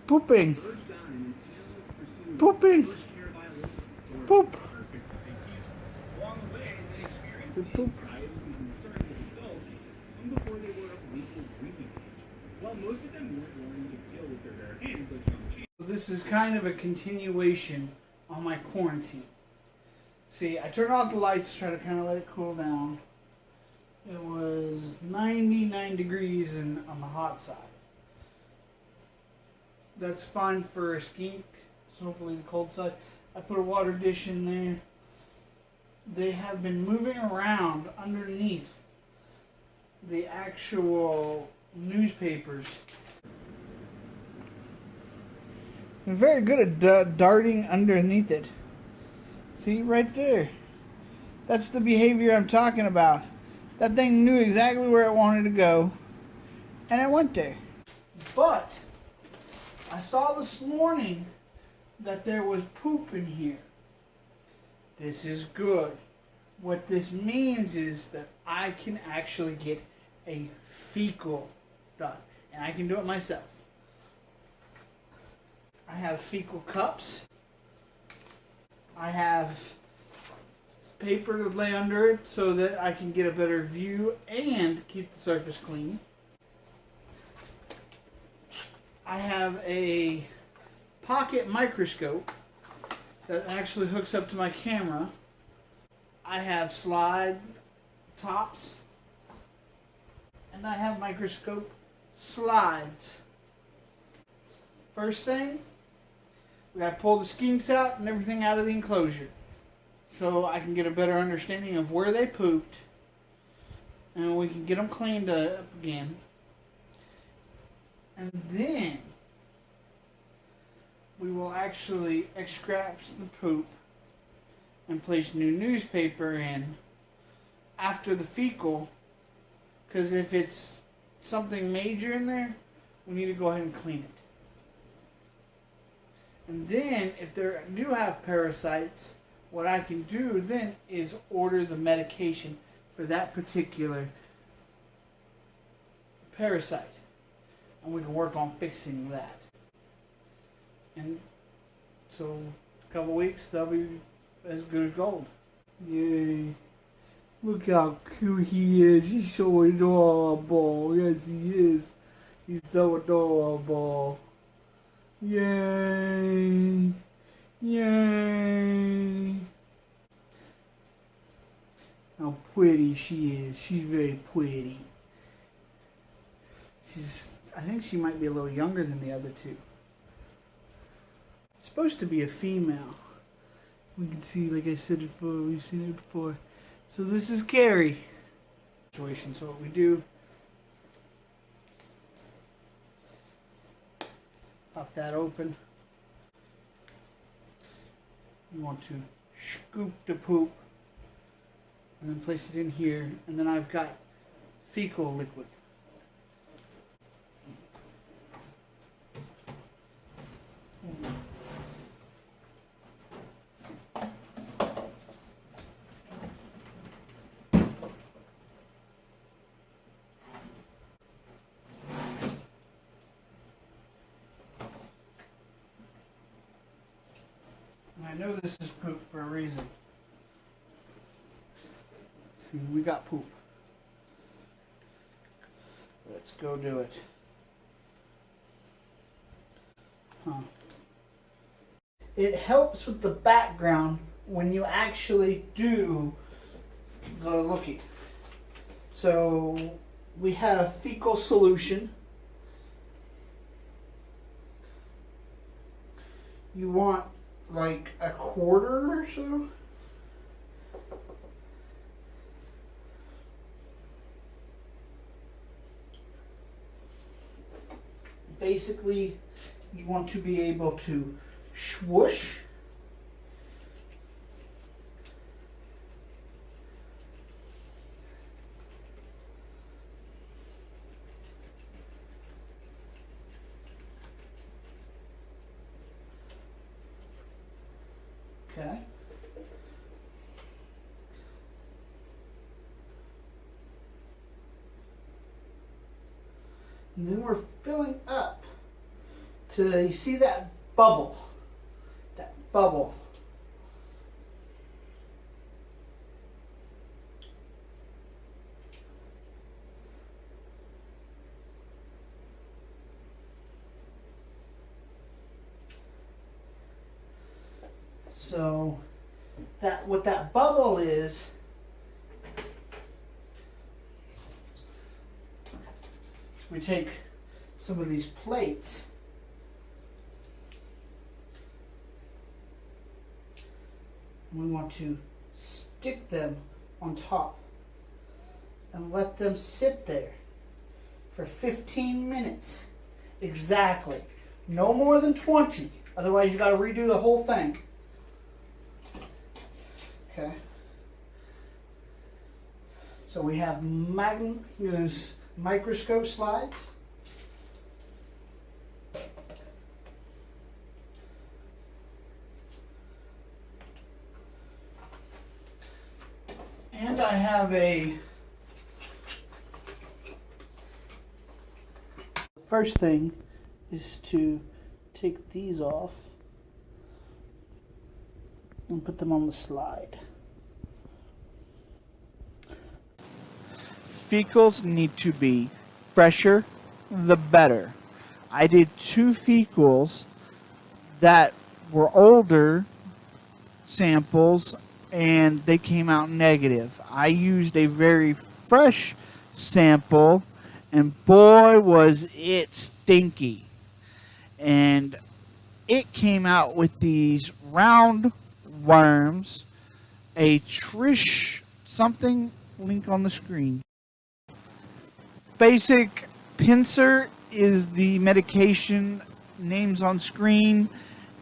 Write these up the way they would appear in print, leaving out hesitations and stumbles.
Pooping. Pooping. Poop. The poop. This is kind of a continuation on my quarantine. See, I turned off the lights to try to kind of let it cool down. It was 99 degrees on the hot side. That's fine for a skink, so hopefully the cold side. I put a water dish in there. They have been moving around underneath the actual newspapers. They're very good at darting underneath it. See, right there. That's the behavior I'm talking about. That thing knew exactly where it wanted to go, and it went there. But I saw this morning that there was poop in here. This is good. What this means is that I can actually get a fecal done, and I can do it myself. I have fecal cups. I have paper to lay under it so that I can get a better view and keep the surface clean. I have a pocket microscope that actually hooks up to my camera. I have slide tops, and I have microscope slides. First thing, we got to pull the skinks out and everything out of the enclosure so I can get a better understanding of where they pooped, and we can get them cleaned up again. And then we will actually extract the poop and place new newspaper in after the fecal, because if it's something major in there, we need to go ahead and clean it. And then if they do have parasites, what I can do then is order the medication for that particular parasite, and we can work on fixing that. And so a couple weeks they'll be as good as gold. Yay. Look how cute he is. He's so adorable. Yes, he is. He's so adorable. Yay. Yay. How pretty she is. She's very pretty. I think she might be a little younger than the other two. It's supposed to be a female. We can see, like I said before, we've seen it before. So this is Carrie. Situation. So what we do, pop that open. You want to scoop the poop and then place it in here, and then I've got fecal liquid. I know this is poop for a reason. See, we got poop. Let's go do it. It helps with the background when you actually do the looking. So we have Fecal Solution. You want like a quarter or so. Basically, you want to be able to swoosh. Okay. And then we're filling up to, you see that bubble? That bubble. So that what that bubble is, we take some of these plates and we want to stick them on top and let them sit there for 15 minutes exactly. No more than 20. Otherwise you got to redo the whole thing. Okay. So we have microscope slides. And I have the first thing is to take these off and put them on the slide. Fecals need to be fresher, the better. I did 2 fecals that were older samples and they came out negative. I used a very fresh sample and boy was it stinky. And it came out with these round worms, a Trish something, link on the screen. Basic pincer is the medication, names on screen,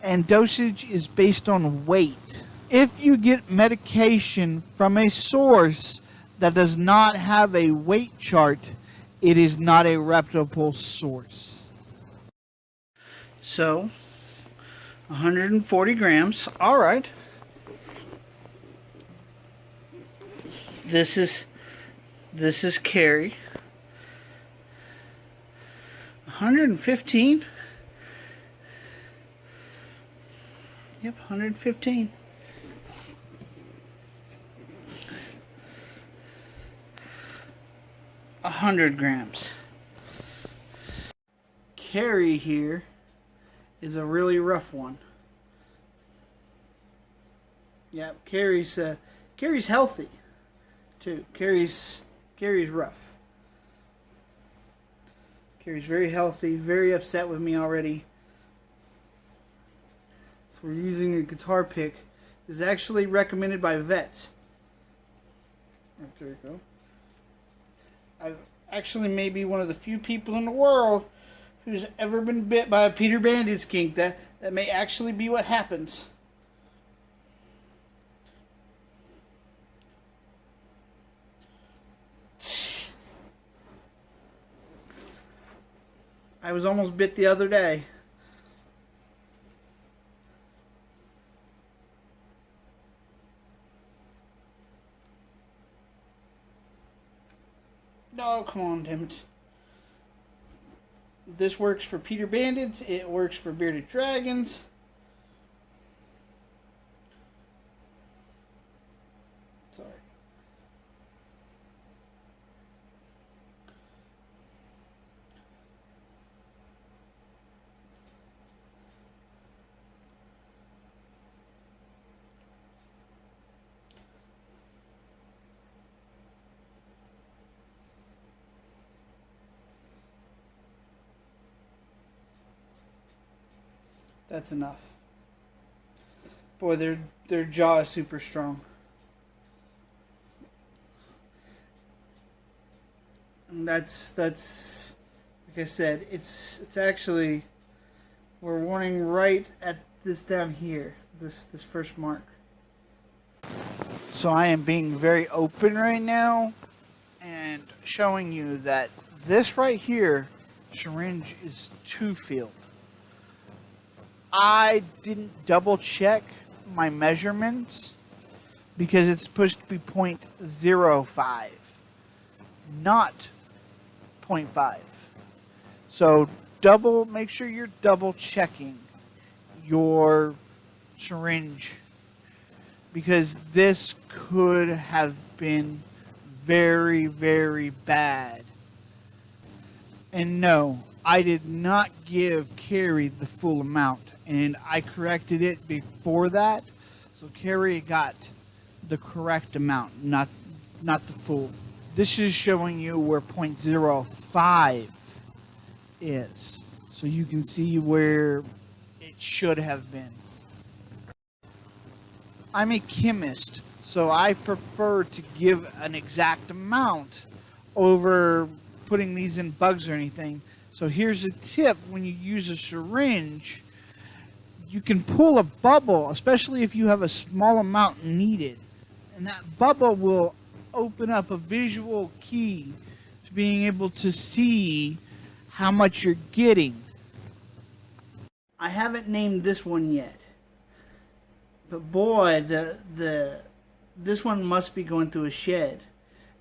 and dosage is based on weight. If you get medication from a source that does not have a weight chart, it is not a reputable source. So 140 grams. All right. This is Carrie. 115. Yep, 115. A 100 grams. Carrie here is a really rough one. Yep, Carrie's healthy too. Carrie's rough. Carrie's very healthy, very upset with me already. So we're using a guitar pick. This is actually recommended by vets. There we go. I actually may be one of the few people in the world who's ever been bit by a Peter Bandit skink. That may actually be what happens. I was almost bit the other day. No, come on, damn it. This works for Peter Bandits. It works for bearded dragons. Sorry. That's enough. Boy, their jaw is super strong. And that's like I said, it's actually, we're warning right at this down here, this first mark. So I am being very open right now and showing you that this right here syringe is 2-filled. I didn't double check my measurements because it's supposed to be 0.05, not 0.5. So make sure you're double checking your syringe, because this could have been very, very bad. And no, I did not give Carrie the full amount, and I corrected it before that, so Carrie got the correct amount, not the full. This is showing you where 0.05 is, so you can see where it should have been. I'm a chemist, so I prefer to give an exact amount over putting these in bugs or anything. So here's a tip: when you use a syringe, you can pull a bubble, especially if you have a small amount needed, and that bubble will open up a visual key to being able to see how much you're getting. I haven't named this one yet, but boy, this one must be going through a shed,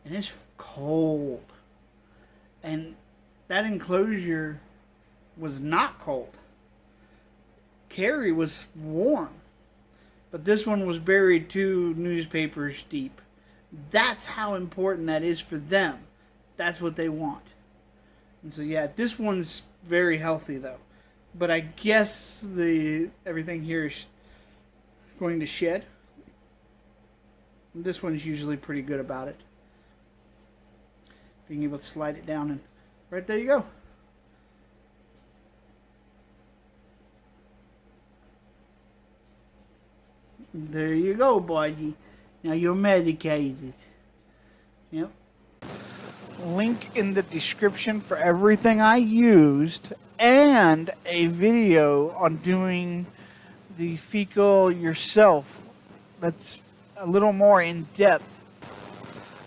and it's cold, and that enclosure was not cold. Carrie was warm, but this one was buried 2 newspapers deep. That's how important that is for them. That's what they want. And so yeah, this one's very healthy though, but I guess everything here is going to shed. This one's usually pretty good about it. Being able to slide it down, and right there you go. There you go, buddy. Now you're medicated. Yep. Link in the description for everything I used, and a video on doing the fecal yourself that's a little more in depth.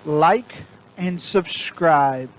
Like and subscribe.